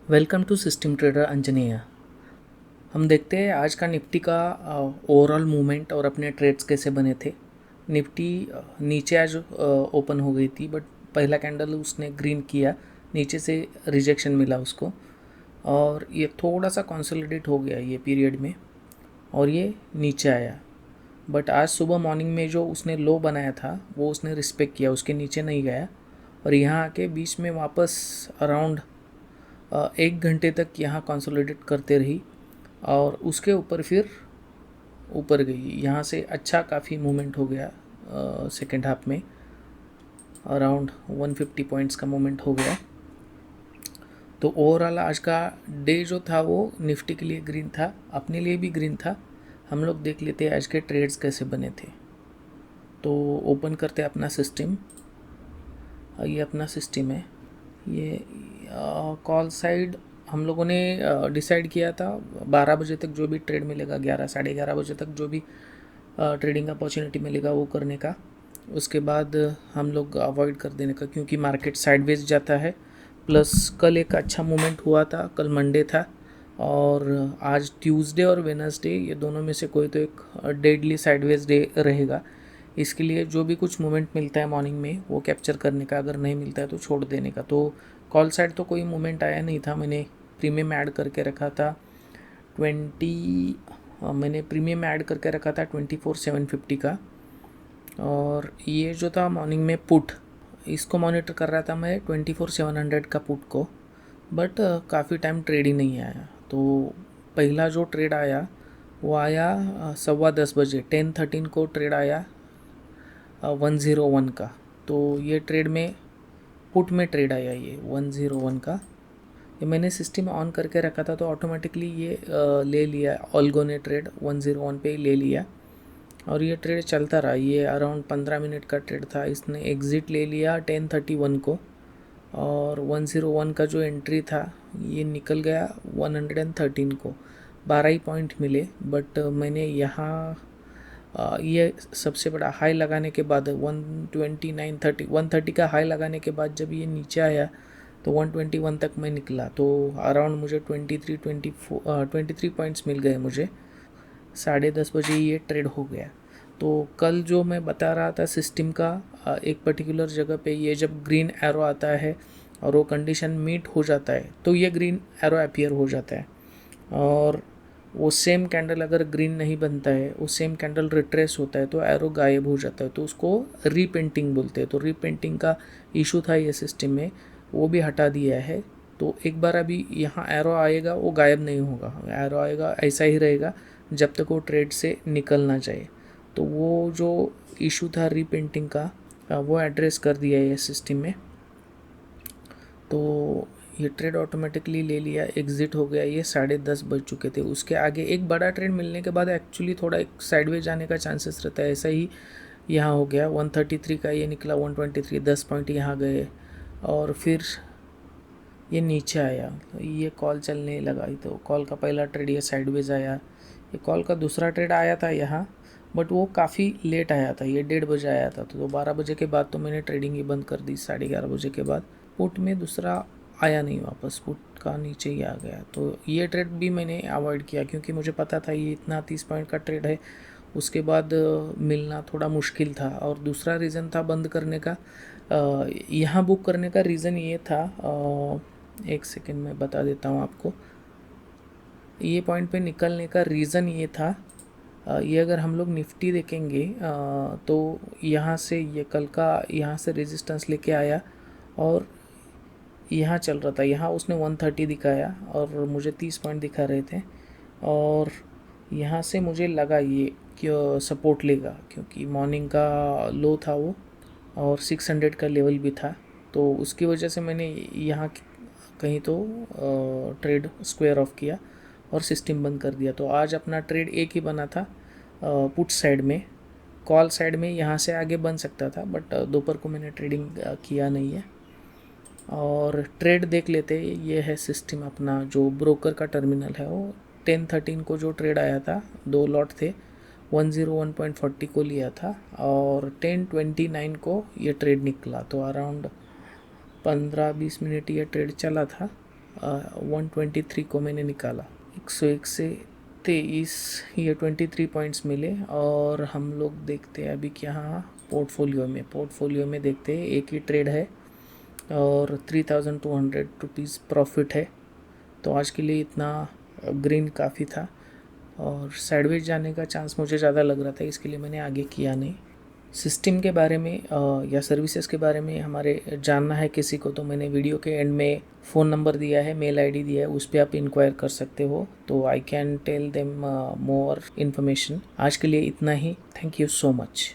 Welcome to system trader Anjaneya. हम देखते हैं आज का निफ्टी का ओवरऑल मूवमेंट और अपने ट्रेड्स कैसे बने थे। निफ्टी नीचे आज ओपन हो गई थी, बट पहला कैंडल उसने ग्रीन किया, नीचे से रिजेक्शन मिला उसको और ये थोड़ा सा कंसोलिडेट हो गया ये पीरियड में और ये नीचे आया। बट आज सुबह मॉर्निंग में जो उसने लो बनाया था वो उसने रिस्पेक्ट किया, उसके नीचे नहीं गया और यहाँ आके बीच में वापस अराउंड 1 घंटे तक यहाँ कंसोलिडेट करते रही और उसके ऊपर फिर ऊपर गई। यहाँ से अच्छा काफ़ी मूवमेंट हो गया सेकेंड हाफ में, अराउंड 150 पॉइंट्स का मूवमेंट हो गया। तो ओवरऑल आज का डे जो था वो निफ्टी के लिए ग्रीन था, अपने लिए भी ग्रीन था। हम लोग देख लेते हैं आज के ट्रेड्स कैसे बने थे। तो ओपन करते हैं अपना सिस्टम। ये अपना सिस्टम है। ये कॉल साइड हम लोगों ने डिसाइड किया था 12 बजे तक जो भी ट्रेड मिलेगा, 11 साढ़े 11 बजे तक जो भी ट्रेडिंग अपॉर्चुनिटी मिलेगा वो करने का। उसके बाद हम लोग अवॉइड कर देने का, क्योंकि मार्केट साइडवेज जाता है। प्लस कल एक अच्छा मूवमेंट हुआ था, कल मंडे था और आज ट्यूसडे और वेडनेसडे, ये दोनों में से कोई तो एक डेडली साइडवेज डे रहेगा। इसके लिए जो भी कुछ मूवमेंट मिलता है मॉर्निंग में वो कैप्चर करने का, अगर नहीं मिलता है तो छोड़ देने का। तो कॉल साइड तो कोई मूवमेंट आया नहीं था, मैंने प्रीमियम ऐड करके रखा था 24/750 का। और ये जो था मॉर्निंग में पुट, इसको मॉनिटर कर रहा था मैं 24/700 का पुट को, बट काफ़ी टाइम ट्रेड ही नहीं आया। तो पहला जो ट्रेड आया वो आया 10:15 बजे, 10:13 को ट्रेड आया 101 का। तो ये ट्रेड में पुट में ट्रेड आया ये 101 का। ये मैंने सिस्टम ऑन करके रखा था तो ऑटोमेटिकली ये ले लिया, ऑल्गो ने ट्रेड 101 पे ही ले लिया और ये ट्रेड चलता रहा। ये अराउंड 15 मिनट का ट्रेड था। इसने एग्ज़िट ले लिया 10:31 को और 101 का जो एंट्री था ये निकल गया 113 को। 12 ही पॉइंट मिले, बट मैंने यहाँ ये सबसे बड़ा हाई लगाने के बाद 129.30 का हाई लगाने के बाद जब ये नीचे आया तो 121 तक मैं निकला। तो अराउंड मुझे 23 पॉइंट्स मिल गए मुझे। 10:30 बजे ये ट्रेड हो गया। तो कल जो मैं बता रहा था सिस्टम का, एक पर्टिकुलर जगह पे ये जब ग्रीन एरो आता है और वो कंडीशन मीट हो जाता है तो ये ग्रीन एरो अपीयर हो जाता है। और वो सेम कैंडल अगर ग्रीन नहीं बनता है, वो सेम कैंडल रिट्रेस होता है तो एरो गायब हो जाता है, तो उसको रीपेंटिंग बोलते हैं। तो रीपेंटिंग का इशू था ये सिस्टम में, वो भी हटा दिया है। तो एक बार अभी यहाँ एरो आएगा वो गायब नहीं होगा, एरो आएगा ऐसा ही रहेगा जब तक वो ट्रेड से निकल ना जाए। तो वो जो इशू था रीपेंटिंग का वो एड्रेस कर दिया है ये सिस्टम में। तो ये ट्रेड ऑटोमेटिकली ले लिया, एग्ज़िट हो गया। ये 10:30 बज चुके थे। उसके आगे एक बड़ा ट्रेड मिलने के बाद एक्चुअली थोड़ा एक साइडवेज जाने का चांसेस रहता है, ऐसा ही यहाँ हो गया। 133 का ये निकला 123, 10 पॉइंट यहाँ गए और फिर ये नीचे आया। ये कॉल चलने लगा, तो कॉल का पहला ट्रेड ये साइडवेज आया। ये कॉल का दूसरा ट्रेड आया था यहाँ, बट वो काफ़ी लेट आया था, ये 1:30 बजे आया था। तो 12 बजे के बाद तो मैंने ट्रेडिंग ही बंद कर दी, 11:30 बजे के बाद। पुट में दूसरा आया नहीं वापस, पुट का नीचे ही आ गया। तो ये ट्रेड भी मैंने अवॉइड किया, क्योंकि मुझे पता था ये इतना 30 पॉइंट का ट्रेड है, उसके बाद मिलना थोड़ा मुश्किल था। और दूसरा रीज़न था बंद करने का, यहाँ बुक करने का रीज़न ये था, एक सेकेंड में बता देता हूँ आपको। ये पॉइंट पे निकलने का रीज़न ये था, ये अगर हम लोग निफ्टी देखेंगे तो यहाँ से ये कल का यहाँ से रेजिस्टेंस लेके आया और यहाँ चल रहा था। यहाँ उसने 130 दिखाया और मुझे 30 पॉइंट दिखा रहे थे और यहाँ से मुझे लगा ये कि सपोर्ट लेगा, क्योंकि मॉर्निंग का लो था वो और 600 का लेवल भी था। तो उसकी वजह से मैंने यहाँ कहीं तो ट्रेड स्क्वायर ऑफ किया और सिस्टम बंद कर दिया। तो आज अपना ट्रेड एक ही बना था पुट साइड में। कॉल साइड में यहाँ से आगे बन सकता था, बट दोपहर को मैंने ट्रेडिंग किया नहीं है। और ट्रेड देख लेते, ये है सिस्टम अपना जो ब्रोकर का टर्मिनल है। वो 10:13 को जो ट्रेड आया था, 2 लॉट थे, 101.40 को लिया था और 10:29 को ये ट्रेड निकला। तो अराउंड 15-20 मिनट ये ट्रेड चला था 123 को मैंने निकाला, 101 से 23, ये 23 पॉइंट्स मिले। और हम लोग देखते हैं अभी क्या, पोर्टफोलियो में देखते हैं, एक ही ट्रेड है और 3200 रुपीज़ प्रॉफिट है। तो आज के लिए इतना ग्रीन काफ़ी था और साइडवेज जाने का चांस मुझे ज़्यादा लग रहा था, इसके लिए मैंने आगे किया नहीं। सिस्टम के बारे में या सर्विसेज के बारे में हमारे जानना है किसी को, तो मैंने वीडियो के एंड में फ़ोन नंबर दिया है, मेल आईडी दिया है, उस पर आप इंक्वायर कर सकते हो। तो I can tell them more information. आज के लिए इतना ही। Thank you so much.